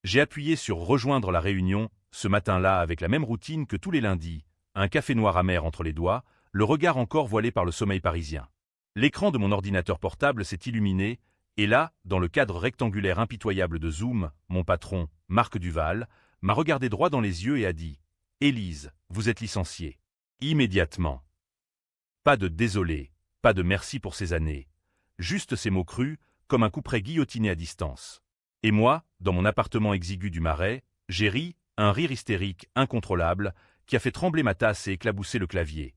J'ai appuyé sur rejoindre la réunion, ce matin-là avec la même routine que tous les lundis, un café noir amer entre les doigts, le regard encore voilé par le sommeil parisien. L'écran de mon ordinateur portable s'est illuminé, et là, dans le cadre rectangulaire impitoyable de Zoom, mon patron, Marc Duval, m'a regardé droit dans les yeux et a dit « Élise, vous êtes licenciée. » Immédiatement. Pas de désolé, pas de merci pour ces années. Juste ces mots crus, comme un couperet guillotiné à distance. Et moi, dans mon appartement exigu du Marais, j'ai ri, un rire hystérique, incontrôlable, qui a fait trembler ma tasse et éclabousser le clavier.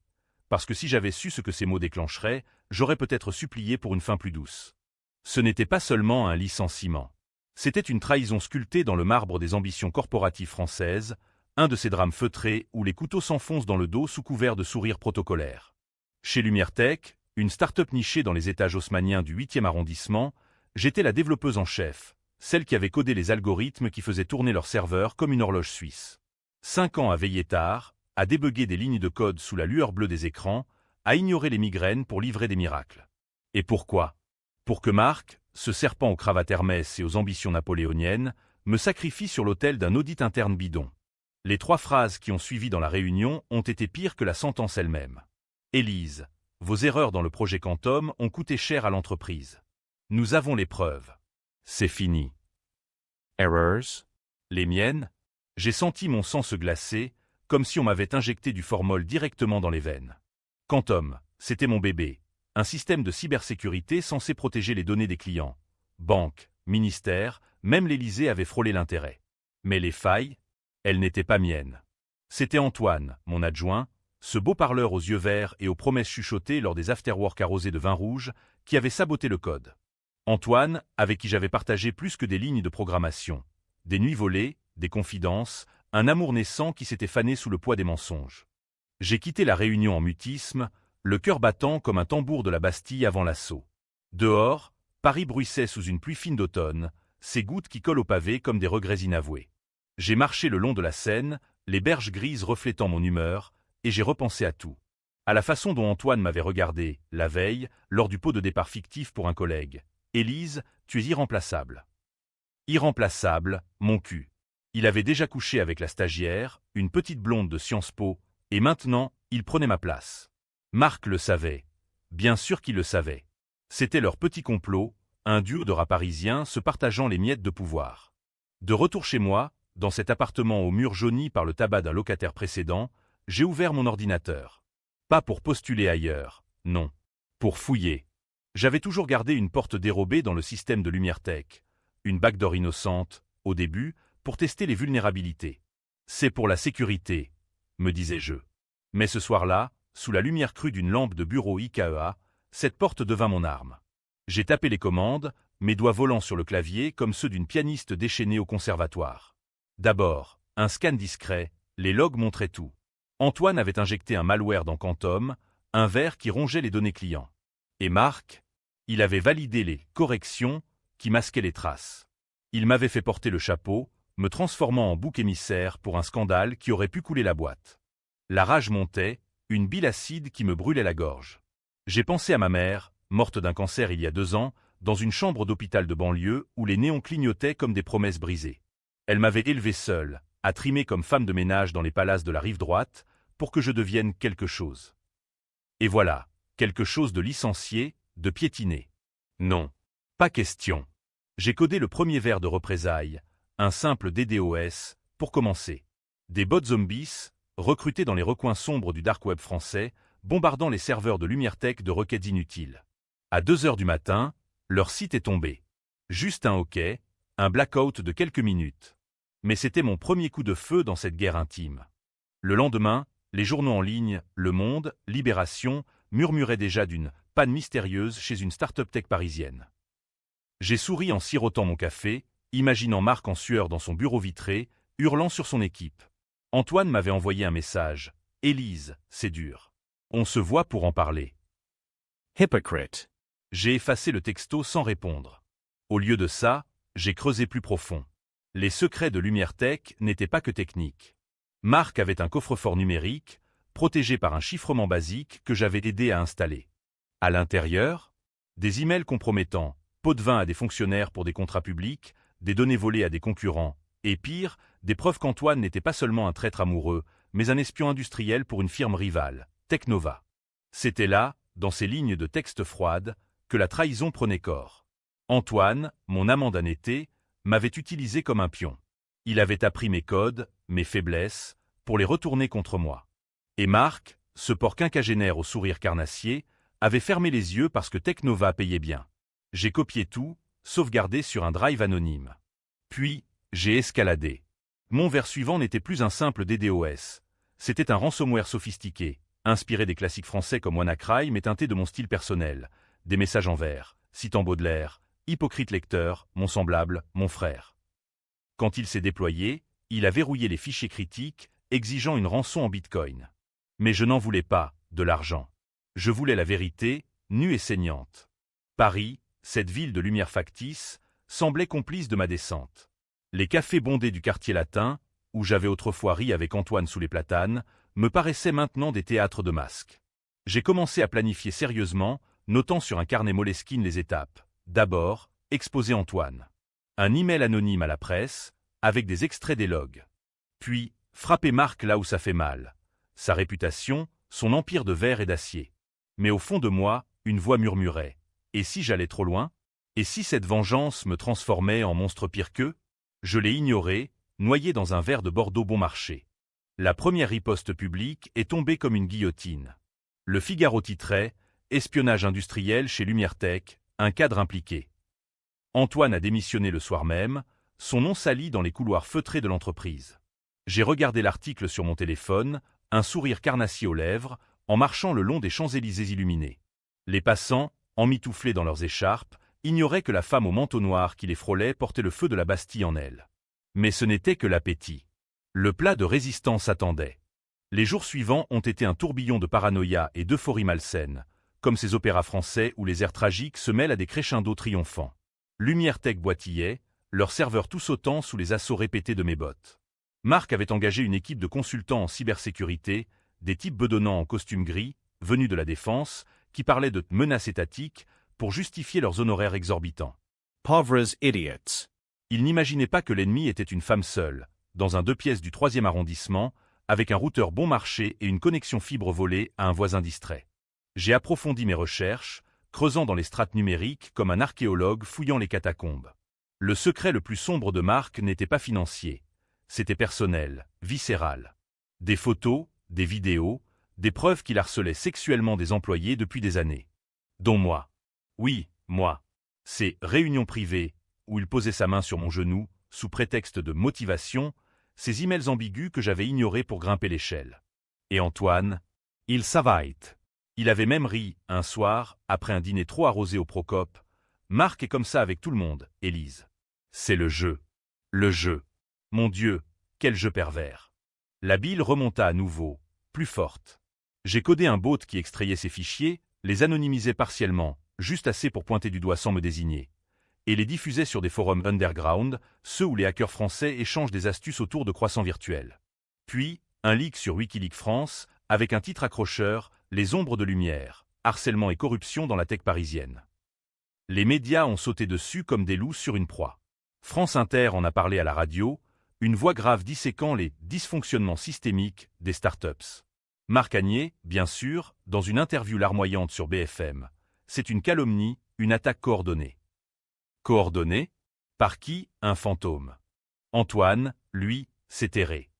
Parce que si j'avais su ce que ces mots déclencheraient, j'aurais peut-être supplié pour une fin plus douce. Ce n'était pas seulement un licenciement. C'était une trahison sculptée dans le marbre des ambitions corporatives françaises, un de ces drames feutrés où les couteaux s'enfoncent dans le dos sous couvert de sourires protocolaires. Chez Lumière Tech, une start-up nichée dans les étages haussmanniens du 8e arrondissement, j'étais la développeuse en chef, celle qui avait codé les algorithmes qui faisaient tourner leurs serveurs comme une horloge suisse. 5 ans à veiller tard, à débugger des lignes de code sous la lueur bleue des écrans, à ignorer les migraines pour livrer des miracles. Et pourquoi? Pour que Marc, ce serpent aux cravates Hermès et aux ambitions napoléoniennes, me sacrifie sur l'autel d'un audit interne bidon. Les 3 phrases qui ont suivi dans la réunion ont été pires que la sentence elle-même. Élise, vos erreurs dans le projet Quantum ont coûté cher à l'entreprise. Nous avons les preuves. C'est fini. Errors? Les miennes? J'ai senti mon sang se glacer, comme si on m'avait injecté du formol directement dans les veines. Quantum, c'était mon bébé. Un système de cybersécurité censé protéger les données des clients. Banques, ministères, même l'Élysée avait frôlé l'intérêt. Mais les failles, elles n'étaient pas miennes. C'était Antoine, mon adjoint, ce beau parleur aux yeux verts et aux promesses chuchotées lors des afterworks arrosés de vin rouge, qui avait saboté le code. Antoine, avec qui j'avais partagé plus que des lignes de programmation. Des nuits volées, des confidences, un amour naissant qui s'était fané sous le poids des mensonges. J'ai quitté la réunion en mutisme, le cœur battant comme un tambour de la Bastille avant l'assaut. Dehors, Paris bruissait sous une pluie fine d'automne, ces gouttes qui collent au pavé comme des regrets inavoués. J'ai marché le long de la Seine, les berges grises reflétant mon humeur, et j'ai repensé à tout. À la façon dont Antoine m'avait regardé, la veille, lors du pot de départ fictif pour un collègue. Élise, tu es irremplaçable. Irremplaçable, mon cul. Il avait déjà couché avec la stagiaire, une petite blonde de Sciences Po, et maintenant, il prenait ma place. Marc le savait. Bien sûr qu'il le savait. C'était leur petit complot, un duo de rats parisiens se partageant les miettes de pouvoir. De retour chez moi, dans cet appartement aux murs jaunis par le tabac d'un locataire précédent, j'ai ouvert mon ordinateur. Pas pour postuler ailleurs, non. Pour fouiller. J'avais toujours gardé une porte dérobée dans le système de Lumière Tech. Une backdoor innocente, au début, pour tester les vulnérabilités. C'est pour la sécurité, me disais-je. Mais ce soir-là, sous la lumière crue d'une lampe de bureau IKEA, cette porte devint mon arme. J'ai tapé les commandes, mes doigts volant sur le clavier comme ceux d'une pianiste déchaînée au conservatoire. D'abord, un scan discret, les logs montraient tout. Antoine avait injecté un malware dans Quantum, un ver qui rongeait les données clients. Et Marc, il avait validé les corrections qui masquaient les traces. Il m'avait fait porter le chapeau, me transformant en bouc émissaire pour un scandale qui aurait pu couler la boîte. La rage montait, une bile acide qui me brûlait la gorge. J'ai pensé à ma mère, morte d'un cancer il y a 2 ans, dans une chambre d'hôpital de banlieue où les néons clignotaient comme des promesses brisées. Elle m'avait élevé seule, à trimer comme femme de ménage dans les palaces de la rive droite, pour que je devienne quelque chose. Et voilà, quelque chose de licencié, de piétiné. Non, pas question. J'ai codé le premier vers de représailles, un simple DDoS, pour commencer. Des bots zombies, recrutés dans les recoins sombres du dark web français, bombardant les serveurs de Lumière Tech de requêtes inutiles. À 2 heures du matin, leur site est tombé. Juste un hoquet, un blackout de quelques minutes. Mais c'était mon premier coup de feu dans cette guerre intime. Le lendemain, les journaux en ligne, Le Monde, Libération, murmuraient déjà d'une panne mystérieuse chez une start-up tech parisienne. J'ai souri en sirotant mon café, imaginant Marc en sueur dans son bureau vitré, hurlant sur son équipe. Antoine m'avait envoyé un message. « Élise, c'est dur. On se voit pour en parler. » Hypocrite. J'ai effacé le texto sans répondre. Au lieu de ça, j'ai creusé plus profond. Les secrets de Lumière Tech n'étaient pas que techniques. Marc avait un coffre-fort numérique, protégé par un chiffrement basique que j'avais aidé à installer. À l'intérieur, des emails compromettants, pots de vin à des fonctionnaires pour des contrats publics, des données volées à des concurrents, Et pire, des preuves qu'Antoine n'était pas seulement un traître amoureux, mais un espion industriel pour une firme rivale, Technova. C'était là, dans ces lignes de texte froides, que la trahison prenait corps. Antoine, mon amant d'un été, m'avait utilisé comme un pion. Il avait appris mes codes, mes faiblesses, pour les retourner contre moi. Et Marc, ce porc quinquagénaire au sourire carnassier, avait fermé les yeux parce que Technova payait bien. J'ai copié tout, sauvegardé sur un drive anonyme. Puis, j'ai escaladé. Mon vers suivant n'était plus un simple DDoS. C'était un ransomware sophistiqué, inspiré des classiques français comme WannaCry mais teinté de mon style personnel, des messages en vers, citant Baudelaire, hypocrite lecteur, mon semblable, mon frère. Quand il s'est déployé, il a verrouillé les fichiers critiques, exigeant une rançon en bitcoin. Mais je n'en voulais pas, de l'argent. Je voulais la vérité, nue et saignante. Paris, cette ville de lumière factice, semblait complice de ma descente. Les cafés bondés du quartier latin, où j'avais autrefois ri avec Antoine sous les platanes, me paraissaient maintenant des théâtres de masques. J'ai commencé à planifier sérieusement, notant sur un carnet Moleskine les étapes. D'abord, exposer Antoine. Un email anonyme à la presse, avec des extraits des logs. Puis, frapper Marc là où ça fait mal. Sa réputation, son empire de verre et d'acier. Mais au fond de moi, une voix murmurait. Et si j'allais trop loin? Et si cette vengeance me transformait en monstre pire qu'eux? Je l'ai ignoré, noyé dans un verre de Bordeaux bon marché. La première riposte publique est tombée comme une guillotine. Le Figaro titrait « Espionnage industriel chez Lumière Tech, un cadre impliqué ». Antoine a démissionné le soir même, son nom sali dans les couloirs feutrés de l'entreprise. J'ai regardé l'article sur mon téléphone, un sourire carnassier aux lèvres, en marchant le long des Champs-Élysées illuminés. Les passants, emmitouflés dans leurs écharpes, ignoraient que la femme au manteau noir qui les frôlait portait le feu de la Bastille en elle. Mais ce n'était que l'appétit. Le plat de résistance attendait. Les jours suivants ont été un tourbillon de paranoïa et d'euphorie malsaine, comme ces opéras français où les airs tragiques se mêlent à des crescendos triomphants. Lumière Tech boitillait, leurs serveurs tout sautant sous les assauts répétés de mes bottes. Marc avait engagé une équipe de consultants en cybersécurité, des types bedonnants en costume gris, venus de la défense, qui parlaient de menaces étatiques pour justifier leurs honoraires exorbitants. Pauvres idiots. Ils n'imaginaient pas que l'ennemi était une femme seule, dans un 2 pièces du 3e arrondissement, avec un routeur bon marché et une connexion fibre volée à un voisin distrait. J'ai approfondi mes recherches, creusant dans les strates numériques comme un archéologue fouillant les catacombes. Le secret le plus sombre de Marc n'était pas financier. C'était personnel, viscéral. Des photos, des vidéos, des preuves qu'il harcelait sexuellement des employés depuis des années. Dont moi. Oui, moi. Ces réunions privées, où il posait sa main sur mon genou, sous prétexte de motivation, ces emails ambigus que j'avais ignorés pour grimper l'échelle. Et Antoine, il savait. Il avait même ri, un soir, après un dîner trop arrosé au Procope. Marc est comme ça avec tout le monde, Élise. C'est le jeu. Le jeu. Mon Dieu, quel jeu pervers. La bile remonta à nouveau, plus forte. J'ai codé un bot qui extrayait ces fichiers, les anonymisait partiellement, juste assez pour pointer du doigt sans me désigner, et les diffusait sur des forums underground, ceux où les hackers français échangent des astuces autour de croissants virtuels. Puis, un leak sur Wikileaks France, avec un titre accrocheur, Les ombres de lumière, harcèlement et corruption dans la tech parisienne. Les médias ont sauté dessus comme des loups sur une proie. France Inter en a parlé à la radio, une voix grave disséquant les dysfonctionnements systémiques des startups. Marc Agné, bien sûr, dans une interview larmoyante sur BFM. C'est une calomnie, une attaque coordonnée. Coordonnée? Par qui? Un fantôme. Antoine, lui, s'est terré.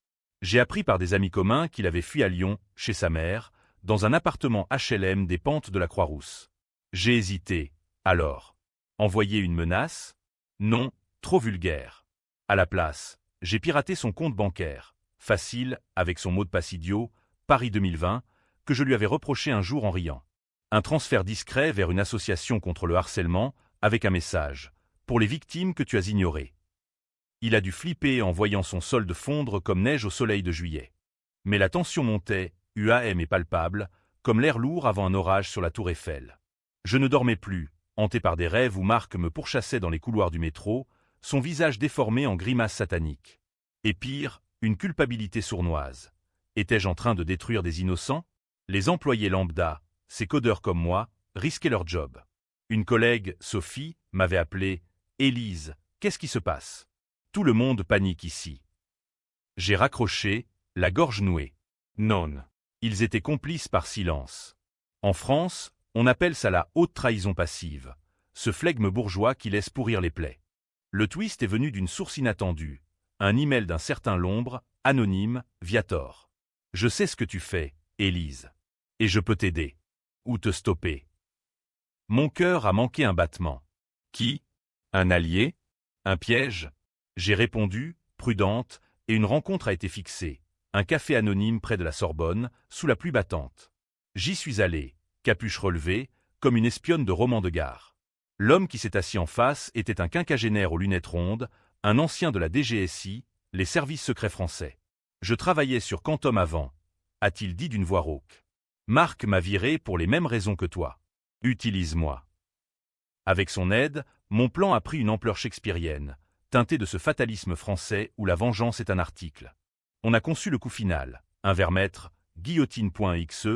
J'ai appris par des amis communs qu'il avait fui à Lyon, chez sa mère, dans un appartement HLM des pentes de la Croix-Rousse. J'ai hésité. Alors, envoyer une menace? Non, trop vulgaire. À la place, j'ai piraté son compte bancaire, facile, avec son mot de passe idiot, Paris 2020, que je lui avais reproché un jour en riant. Un transfert discret vers une association contre le harcèlement, avec un message « Pour les victimes que tu as ignorées ». Il a dû flipper en voyant son solde fondre comme neige au soleil de juillet. Mais la tension montait, UAM et palpable, comme l'air lourd avant un orage sur la tour Eiffel. Je ne dormais plus, hanté par des rêves où Marc me pourchassait dans les couloirs du métro, son visage déformé en grimace satanique. Et pire, une culpabilité sournoise. Étais-je en train de détruire des innocents? Les employés lambda, ces codeurs comme moi, risquaient leur job. Une collègue, Sophie, m'avait appelé « Élise, qu'est-ce qui se passe ?» Tout le monde panique ici. J'ai raccroché, la gorge nouée. Non. Ils étaient complices par silence. En France, on appelle ça la haute trahison passive, ce flegme bourgeois qui laisse pourrir les plaies. Le twist est venu d'une source inattendue, un email d'un certain Lombre, anonyme, Viator. Je sais ce que tu fais, Élise. Et je peux t'aider. Ou te stopper. Mon cœur a manqué un battement. Qui? Un allié? Un piège? J'ai répondu, prudente, et une rencontre a été fixée. Un café anonyme près de la Sorbonne, sous la pluie battante. J'y suis allé, capuche relevée, comme une espionne de roman de gare. L'homme qui s'est assis en face était un quinquagénaire aux lunettes rondes, un ancien de la DGSI, les services secrets français. Je travaillais sur Quantum avant, a-t-il dit d'une voix rauque. Marc m'a viré pour les mêmes raisons que toi. Utilise-moi. Avec son aide, mon plan a pris une ampleur shakespearienne, teinté de ce fatalisme français où la vengeance est un article. On a conçu le coup final, un vermètre, guillotine.exe,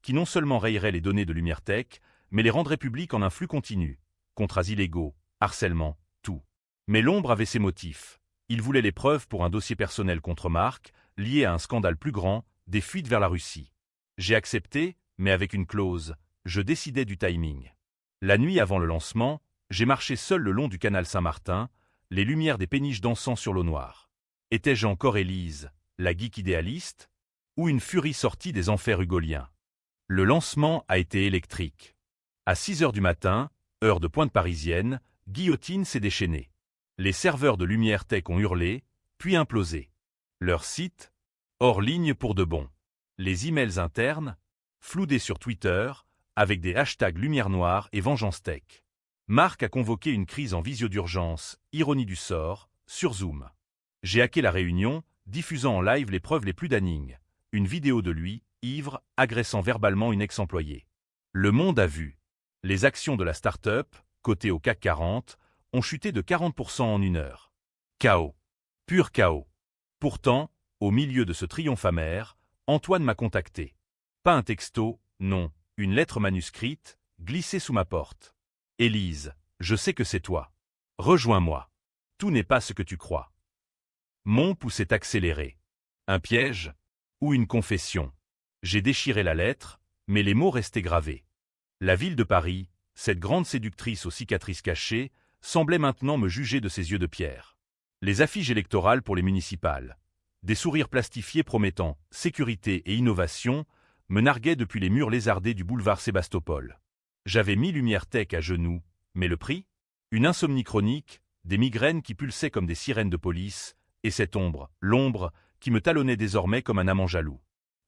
qui non seulement rayerait les données de LumiereTech, mais les rendrait publiques en un flux continu. Contrats illégaux, harcèlement, tout. Mais Lombre avait ses motifs. Il voulait les preuves pour un dossier personnel contre Marc, lié à un scandale plus grand, des fuites vers la Russie. J'ai accepté, mais avec une clause, je décidais du timing. La nuit avant le lancement, j'ai marché seul le long du canal Saint-Martin, les lumières des péniches dansant sur l'eau noire. Étais-je encore Élise, la geek idéaliste, ou une furie sortie des enfers hugoliens? Le lancement a été électrique. À 6 heures du matin, heure de pointe parisienne, Guillotine s'est déchaînée. Les serveurs de LumiereTech ont hurlé, puis implosé. Leur site, hors ligne pour de bon. Les emails internes, floudés sur Twitter, avec des hashtags Lumière Noire et Vengeance Tech. Marc a convoqué une crise en visio d'urgence, ironie du sort, sur Zoom. J'ai hacké la réunion, diffusant en live les preuves les plus damning. Une vidéo de lui, ivre, agressant verbalement une ex-employée. Le Monde a vu. Les actions de la start-up, cotées au CAC 40, ont chuté de 40% en une heure. Chaos. Pur chaos. Pourtant, au milieu de ce triomphe amer, Antoine m'a contacté. Pas un texto, non, une lettre manuscrite, glissée sous ma porte. Élise, je sais que c'est toi. Rejoins-moi. Tout n'est pas ce que tu crois. Mon pouce est accéléré. Un piège? Ou une confession? J'ai déchiré la lettre, mais les mots restaient gravés. La ville de Paris, cette grande séductrice aux cicatrices cachées, semblait maintenant me juger de ses yeux de pierre. Les affiches électorales pour les municipales, des sourires plastifiés promettant sécurité et innovation, me narguaient depuis les murs lézardés du boulevard Sébastopol. J'avais mis LumiereTech à genoux, mais le prix? Une insomnie chronique, des migraines qui pulsaient comme des sirènes de police, et cette ombre, l'ombre, qui me talonnait désormais comme un amant jaloux.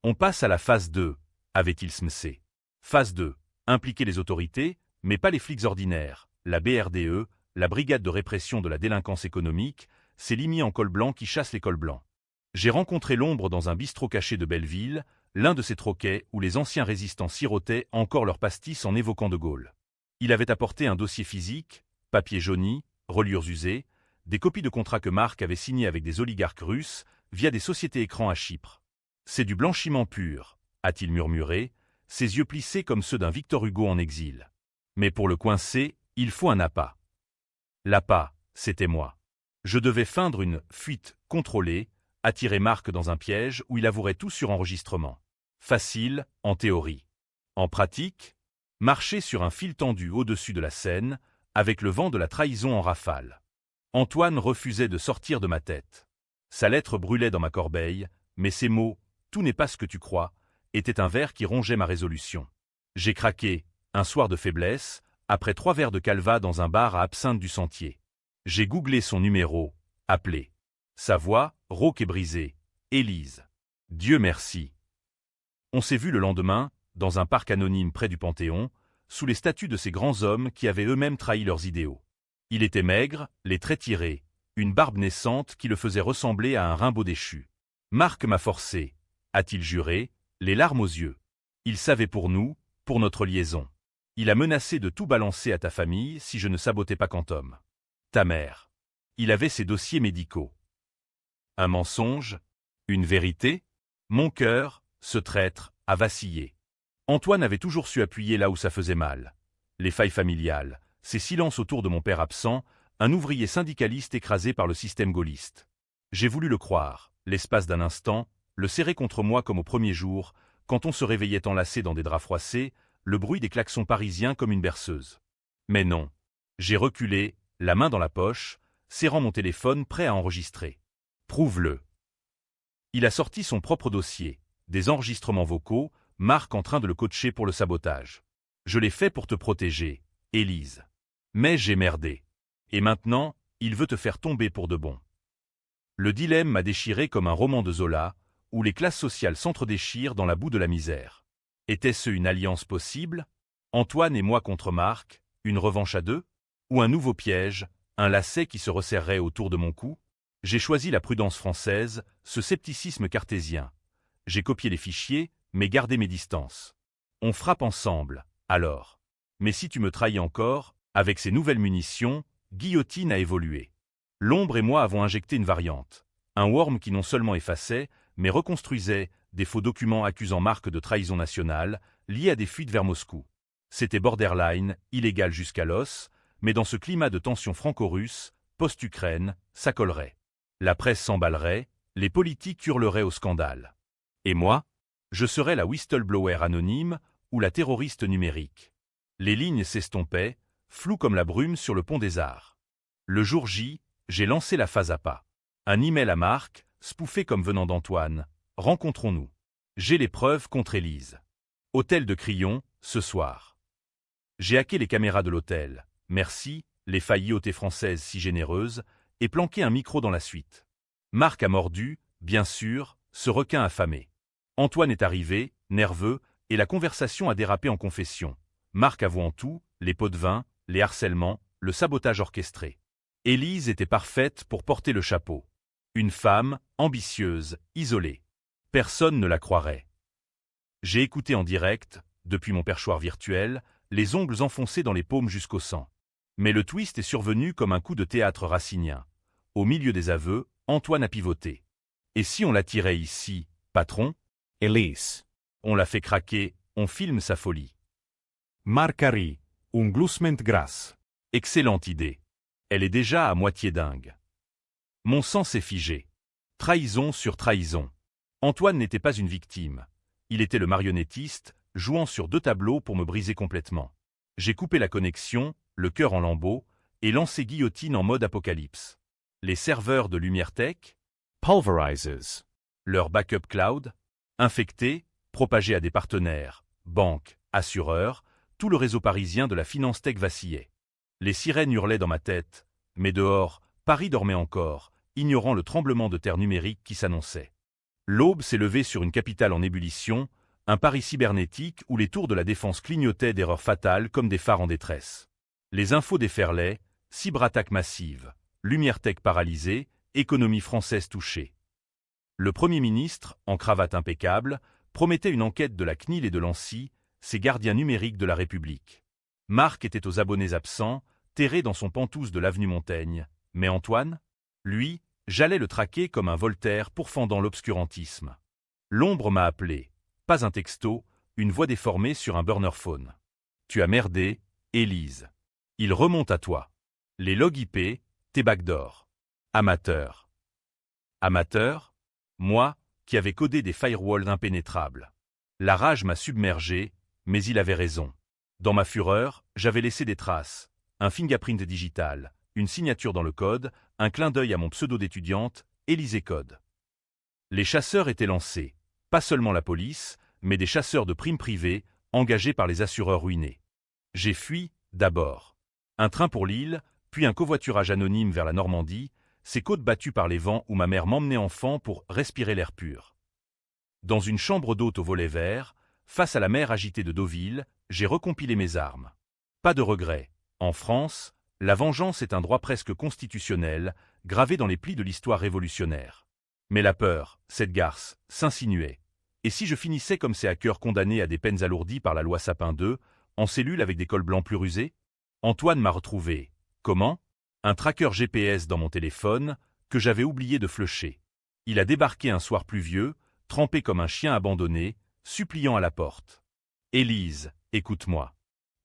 On passe à la phase 2, avait-il smsé. Phase 2, impliquer les autorités, mais pas les flics ordinaires, la BRDE, la Brigade de répression de la délinquance économique, ces limiers en col blanc qui chassent les cols blancs. J'ai rencontré l'ombre dans un bistrot caché de Belleville, l'un de ces troquets où les anciens résistants sirotaient encore leurs pastis en évoquant De Gaulle. Il avait apporté un dossier physique, papier jauni, reliures usées, des copies de contrats que Marc avait signés avec des oligarques russes via des sociétés écrans à Chypre. C'est du blanchiment pur, a-t-il murmuré, ses yeux plissés comme ceux d'un Victor Hugo en exil. Mais pour le coincer, il faut un appât. L'appât, c'était moi. Je devais feindre une fuite contrôlée, attirer Marc dans un piège où il avouerait tout sur enregistrement. Facile, en théorie. En pratique, marcher sur un fil tendu au-dessus de la Seine, avec le vent de la trahison en rafale. Antoine refusait de sortir de ma tête. Sa lettre brûlait dans ma corbeille, mais ses mots, « tout n'est pas ce que tu crois », étaient un ver qui rongeait ma résolution. J'ai craqué, un soir de faiblesse, après 3 verres de Calva dans un bar à Absinthe du Sentier. J'ai googlé son numéro, appelé. Sa voix, rauque et brisée, Élise. Dieu merci. On s'est vu le lendemain, dans un parc anonyme près du Panthéon, sous les statues de ces grands hommes qui avaient eux-mêmes trahi leurs idéaux. Il était maigre, les traits tirés, une barbe naissante qui le faisait ressembler à un Rimbaud déchu. Marc m'a forcé, a-t-il juré, les larmes aux yeux. Il savait pour nous, pour notre liaison. Il a menacé de tout balancer à ta famille si je ne sabotais pas Quantum. Ta mère. Il avait ses dossiers médicaux. Un mensonge? Une vérité? Mon cœur, ce traître, a vacillé. Antoine avait toujours su appuyer là où ça faisait mal. Les failles familiales, ces silences autour de mon père absent, un ouvrier syndicaliste écrasé par le système gaulliste. J'ai voulu le croire, l'espace d'un instant, le serrer contre moi comme au premier jour, quand on se réveillait enlacé dans des draps froissés, le bruit des klaxons parisiens comme une berceuse. Mais non. J'ai reculé, la main dans la poche, serrant mon téléphone prêt à enregistrer. Prouve-le. Il a sorti son propre dossier, des enregistrements vocaux, Marc en train de le coacher pour le sabotage. Je l'ai fait pour te protéger, Élise. Mais j'ai merdé. Et maintenant, il veut te faire tomber pour de bon. Le dilemme m'a déchiré comme un roman de Zola, où les classes sociales s'entredéchirent dans la boue de la misère. Était-ce une alliance possible? Antoine et moi contre Marc, une revanche à deux? Ou un nouveau piège, un lacet qui se resserrerait autour de mon cou? J'ai choisi la prudence française, ce scepticisme cartésien. J'ai copié les fichiers, mais gardé mes distances. On frappe ensemble, alors. Mais si tu me trahis encore, avec ces nouvelles munitions, Guillotine a évolué. L'ombre et moi avons injecté une variante. Un worm qui non seulement effaçait, mais reconstruisait des faux documents accusant Marc de trahison nationale, liés à des fuites vers Moscou. C'était borderline, illégal jusqu'à l'os, mais dans ce climat de tension franco-russe, post-Ukraine, ça collerait. La presse s'emballerait, les politiques hurleraient au scandale. Et moi? Je serais la whistleblower anonyme ou la terroriste numérique. Les lignes s'estompaient, floues comme la brume sur le pont des Arts. Le jour J, j'ai lancé la phase à pas. Un email à Marc, spoofé comme venant d'Antoine. Rencontrons-nous. J'ai les preuves contre Élise. Hôtel de Crillon, ce soir. J'ai hacké les caméras de l'hôtel. Merci, les failliotés françaises si généreuses, et planqué un micro dans la suite. Marc a mordu, bien sûr, ce requin affamé. Antoine est arrivé, nerveux, et la conversation a dérapé en confession. Marc avouant tout, les pots de vin, les harcèlements, le sabotage orchestré. Élise était parfaite pour porter le chapeau. Une femme, ambitieuse, isolée. Personne ne la croirait. J'ai écouté en direct, depuis mon perchoir virtuel, les ongles enfoncés dans les paumes jusqu'au sang. Mais le twist est survenu comme un coup de théâtre racinien. Au milieu des aveux, Antoine a pivoté. Et si on la tirait ici, patron? Elise. On la fait craquer, on filme sa folie. Marcari, un glusment gras. Excellente idée. Elle est déjà à moitié dingue. Mon sang s'est figé. Trahison sur trahison. Antoine n'était pas une victime. Il était le marionnettiste, jouant sur deux tableaux pour me briser complètement. J'ai coupé la connexion, le cœur en lambeaux, et lancé Guillotine en mode apocalypse. Les serveurs de Lumière Tech, Pulverizers. leur backup cloud, infectés, propagés à des partenaires, banques, assureurs, tout le réseau parisien de la finance tech vacillait. Les sirènes hurlaient dans ma tête, mais dehors, Paris dormait encore, ignorant le tremblement de terre numérique qui s'annonçait. L'aube s'est levée sur une capitale en ébullition, un Paris cybernétique où les tours de la défense clignotaient d'erreurs fatales comme des phares en détresse. Les infos déferlaient, cyberattaque massive, Lumière Tech paralysée, économie française touchée. Le Premier ministre, en cravate impeccable, promettait une enquête de la CNIL et de l'ANSSI, ces gardiens numériques de la République. Marc était aux abonnés absents, terré dans son pantouse de l'avenue Montaigne. Mais Antoine? Lui, j'allais le traquer comme un Voltaire pourfendant l'obscurantisme. L'ombre m'a appelé. Pas un texto, une voix déformée sur un burner phone. Tu as merdé, Élise. Il remonte à toi. Les logs IP, tes backdoors. Amateur. Amateur? Moi, qui avais codé des firewalls impénétrables. La rage m'a submergé, mais il avait raison. Dans ma fureur, j'avais laissé des traces, un fingerprint digital, une signature dans le code, un clin d'œil à mon pseudo d'étudiante, Élysée Code. Les chasseurs étaient lancés, pas seulement la police, mais des chasseurs de primes privées, engagés par les assureurs ruinés. J'ai fui, d'abord. Un train pour Lille, puis un covoiturage anonyme vers la Normandie, ces côtes battues par les vents où ma mère m'emmenait enfant pour respirer l'air pur. Dans une chambre d'hôte au volet vert, face à la mer agitée de Deauville, j'ai recompilé mes armes. Pas de regret. En France, la vengeance est un droit presque constitutionnel, gravé dans les plis de l'histoire révolutionnaire. Mais la peur, cette garce, s'insinuait. Et si je finissais comme ces hackers condamnés à des peines alourdies par la loi Sapin 2, en cellule avec des cols blancs plus rusés? Antoine m'a retrouvé. Comment? Un tracker GPS dans mon téléphone, que j'avais oublié de flusher. Il a débarqué un soir pluvieux, trempé comme un chien abandonné, suppliant à la porte. Élise, écoute-moi.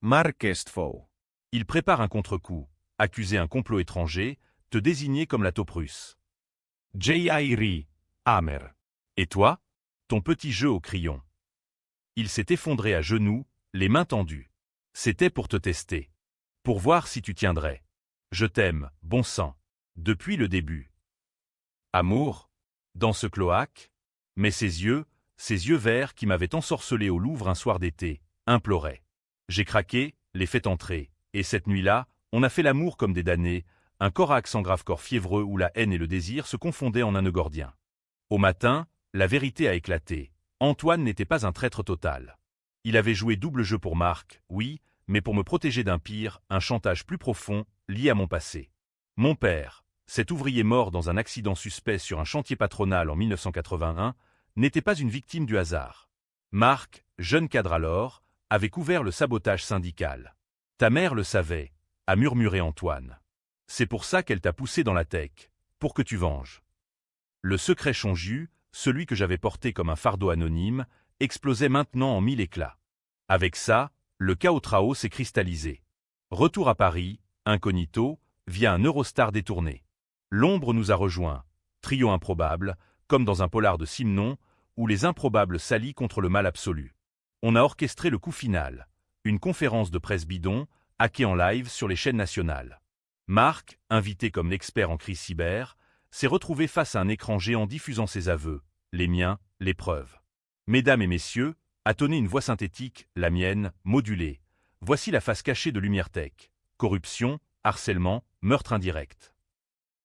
Marc est faux. Il prépare un contre-coup. accuser un complot étranger, te désigner comme la taupe russe. J.I.R. Amer. Et toi? Ton petit jeu au crayon. Il s'est effondré à genoux, les mains tendues. C'était pour te tester. Pour voir si tu tiendrais. Je t'aime, bon sang. Depuis le début. Amour? Dans ce cloaque? Mais ces yeux verts qui m'avaient ensorcelé au Louvre un soir d'été, imploraient. J'ai craqué, les fait entrer, et cette nuit-là, on a fait l'amour comme des damnés, un corax en grave corps fiévreux où la haine et le désir se confondaient en un nœud gordien. Au matin, la vérité a éclaté. Antoine n'était pas un traître total. Il avait joué double jeu pour Marc, oui, mais pour me protéger d'un pire, un chantage plus profond, lié à mon passé. Mon père, cet ouvrier mort dans un accident suspect sur un chantier patronal en 1981, n'était pas une victime du hasard. Marc, jeune cadre alors, avait couvert le sabotage syndical. Ta mère le savait, a murmuré Antoine. C'est pour ça qu'elle t'a poussé dans la tech, pour que tu venges. Le secret Chonju, celui que j'avais porté comme un fardeau anonyme, explosait maintenant en 1000 éclats. Avec ça, le chaos trao s'est cristallisé. Retour à Paris, incognito, via un Eurostar détourné. L'ombre nous a rejoints, trio improbable, comme dans un polar de Simenon, où les improbables s'allient contre le mal absolu. On a orchestré le coup final, une conférence de presse bidon, hackée en live sur les chaînes nationales. Marc, invité comme l'expert en crise cyber, s'est retrouvé face à un écran géant diffusant ses aveux, les miens, les preuves. Mesdames et messieurs, a tonné une voix synthétique, la mienne, modulée. Voici la face cachée de Lumière Tech. Corruption, harcèlement, meurtre indirect.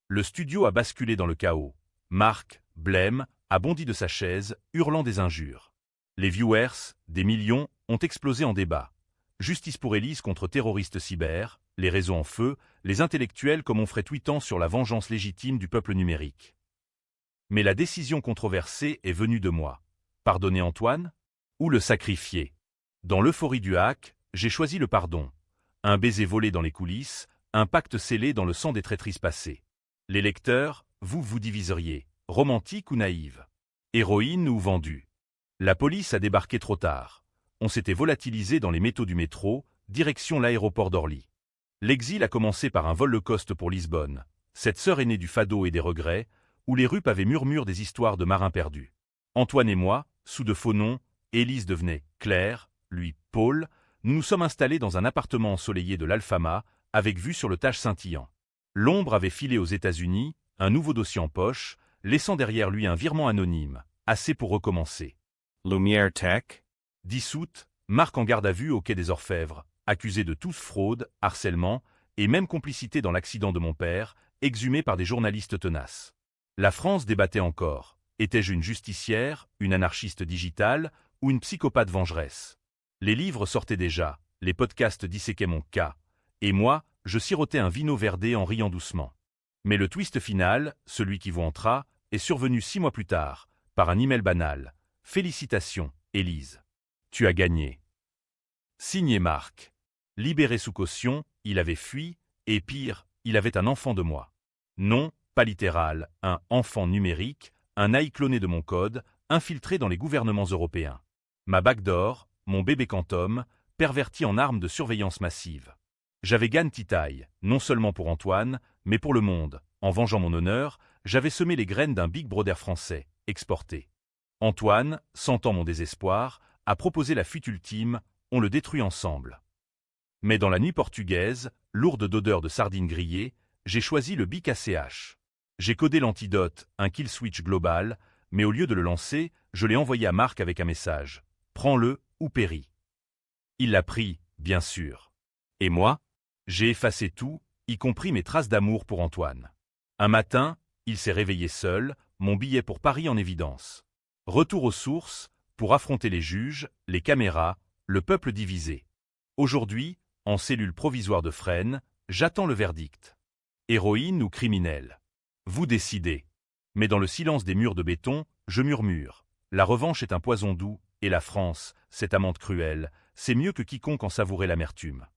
Le studio a basculé dans le chaos. Marc, blême, a bondi de sa chaise, hurlant des injures. Les viewers, des millions, ont explosé en débat. Justice pour Élise contre terroristes cyber, les réseaux en feu, les intellectuels comme on ferait tweetant sur la vengeance légitime du peuple numérique. Mais la décision controversée est venue de moi. Pardonner Antoine? Ou le sacrifier? Dans l'euphorie du hack, j'ai choisi le pardon. Un baiser volé dans les coulisses, un pacte scellé dans le sang des traîtrises passées. Les lecteurs, vous diviseriez, romantique ou naïve, héroïne ou vendue. La police a débarqué trop tard. On s'était volatilisé dans les métaux du métro, direction l'aéroport d'Orly. L'exil a commencé par un vol low cost pour Lisbonne, cette sœur aînée du fado et des regrets, où les rues pavaient murmure des histoires de marins perdus. Antoine et moi, sous de faux noms, Élise devenait Claire, lui Paul, nous nous sommes installés dans un appartement ensoleillé de l'Alfama, avec vue sur le Tage scintillant. L'ombre avait filé aux États-Unis, un nouveau dossier en poche, laissant derrière lui un virement anonyme, assez pour recommencer. Lumière Tech. Dissoute, Marc en garde à vue au quai des Orfèvres, accusé de toute fraude, harcèlement et même complicité dans l'accident de mon père, exhumé par des journalistes tenaces. La France débattait encore. Étais-je une justicière, une anarchiste digitale ou une psychopathe vengeresse? Les livres sortaient déjà, les podcasts disséquaient mon cas, et moi, je sirotais un vino verdé en riant doucement. Mais le twist final, celui qui vous entra, est survenu 6 mois plus tard, par un email banal. Félicitations, Élise. Tu as gagné. Signé Marc. Libéré sous caution, il avait fui, et pire, il avait un enfant de moi. Non, pas littéral, un enfant numérique, un AI cloné de mon code, infiltré dans les gouvernements européens. Ma backdoor, mon bébé quantum, perverti en arme de surveillance massive. J'avais gagne titaille, non seulement pour Antoine, mais pour le monde. En vengeant mon honneur, j'avais semé les graines d'un Big Brother français, exporté. Antoine, sentant mon désespoir, a proposé la fuite ultime, on le détruit ensemble. Mais dans la nuit portugaise, lourde d'odeur de sardines grillées, j'ai choisi le Bic ACH. J'ai codé l'antidote, un kill switch global, mais au lieu de le lancer, je l'ai envoyé à Marc avec un message. Prends-le ou péris. Il l'a pris, bien sûr. Et moi? J'ai effacé tout, y compris mes traces d'amour pour Antoine. Un matin, il s'est réveillé seul, mon billet pour Paris en évidence. Retour aux sources, pour affronter les juges, les caméras, le peuple divisé. Aujourd'hui, en cellule provisoire de Fresnes, j'attends le verdict. Héroïne ou criminel? Vous décidez. Mais dans le silence des murs de béton, je murmure. La revanche est un poison doux, et la France, cette amante cruelle, c'est mieux que quiconque en savourait l'amertume.